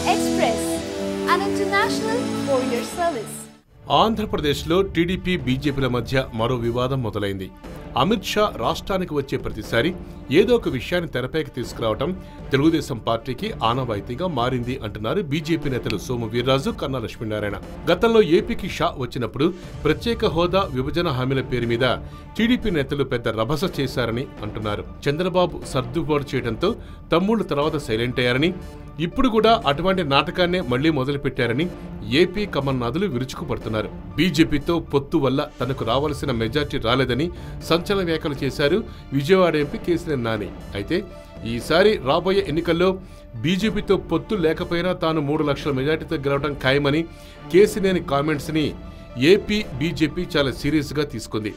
Express, an international courier service. ఆంధ్రప్రదేశ్లో TDP బీజేపీల మధ్య మరో వివాదం మొదలైంది. అమిత్ షా రాష్ట్రానికి వచ్చే ప్రతిసారి ఏదో ఒక విషయాన్ని తెరపైకి తీసుకురావడం తెలుగుదేశం పార్టీకి ఆనవాయితీగా మారింది అంటున్నారు బీజేపీ నేతలు సోము వీర్రాజు, కన్నా లక్ష్మీనారాయణ. గతంలో ఏపీకి షా వచ్చినప్పుడు ప్రత్యేక హోదా, విభజన హామీల పేరు మీద టీడీపీ నేతలు పెద్ద రభస చేశారని అంటున్నారు. చంద్రబాబు సర్దుబాటు చేయడంతో తమ్ముళ్లు తర్వాత సైలెంట్ అయ్యారని, ఇప్పుడు కూడా అటువంటి నాటకాన్నే మళ్లీ మొదలుపెట్టారని ఏపీ కమల్నాథులు విరుచుకుపడుతున్నారు. బీజేపీతో పొత్తు వల్ల తనకు రావాల్సిన మెజార్టీ రాలేదని సంచలన వ్యాఖ్యలు చేశారు విజయవాడ ఎంపీ కేసీఆర్ నాని. అయితే ఈసారి రాబోయే ఎన్నికల్లో బీజేపీతో పొత్తు లేకపోయినా తాను 3 లక్షల మెజార్టీతో గెలవడం ఖాయమని కేసీనేని కామెంట్స్ ని ఏపీ బీజేపీ చాలా సీరియస్ గా తీసుకుంది.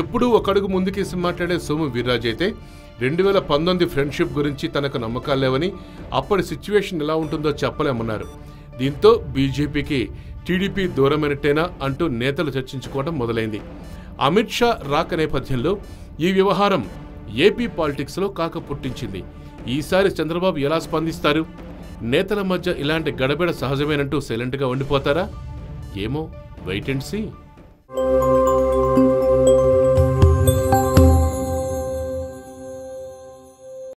ఎప్పుడూ ఒక అడుగు ముందుకేసి మాట్లాడే సోము వీర్రాజు అయితే 2019 ఫ్రెండ్షిప్ గురించి తనకు నమ్మకాలు లేవని, అప్పటి సిచ్యువేషన్ ఎలా ఉంటుందో చెప్పలేమన్నారు. దీంతో బీజేపీకి టీడీపీ దూరమైనట్టేనా అంటూ నేతలు చర్చించుకోవడం మొదలైంది. అమిత్ షా రాక నేపథ్యంలో ఈ వ్యవహారం ఏపీ పాలిటిక్స్ లో కాక పుట్టించింది. ఈసారి చంద్రబాబు ఎలా స్పందిస్తారు? నేతల మధ్య ఇలాంటి గడబిడ సహజమేనంటూ సైలెంట్ గా ఉండిపోతారా? ఏమో, వెయిట్ అండ్ సీ.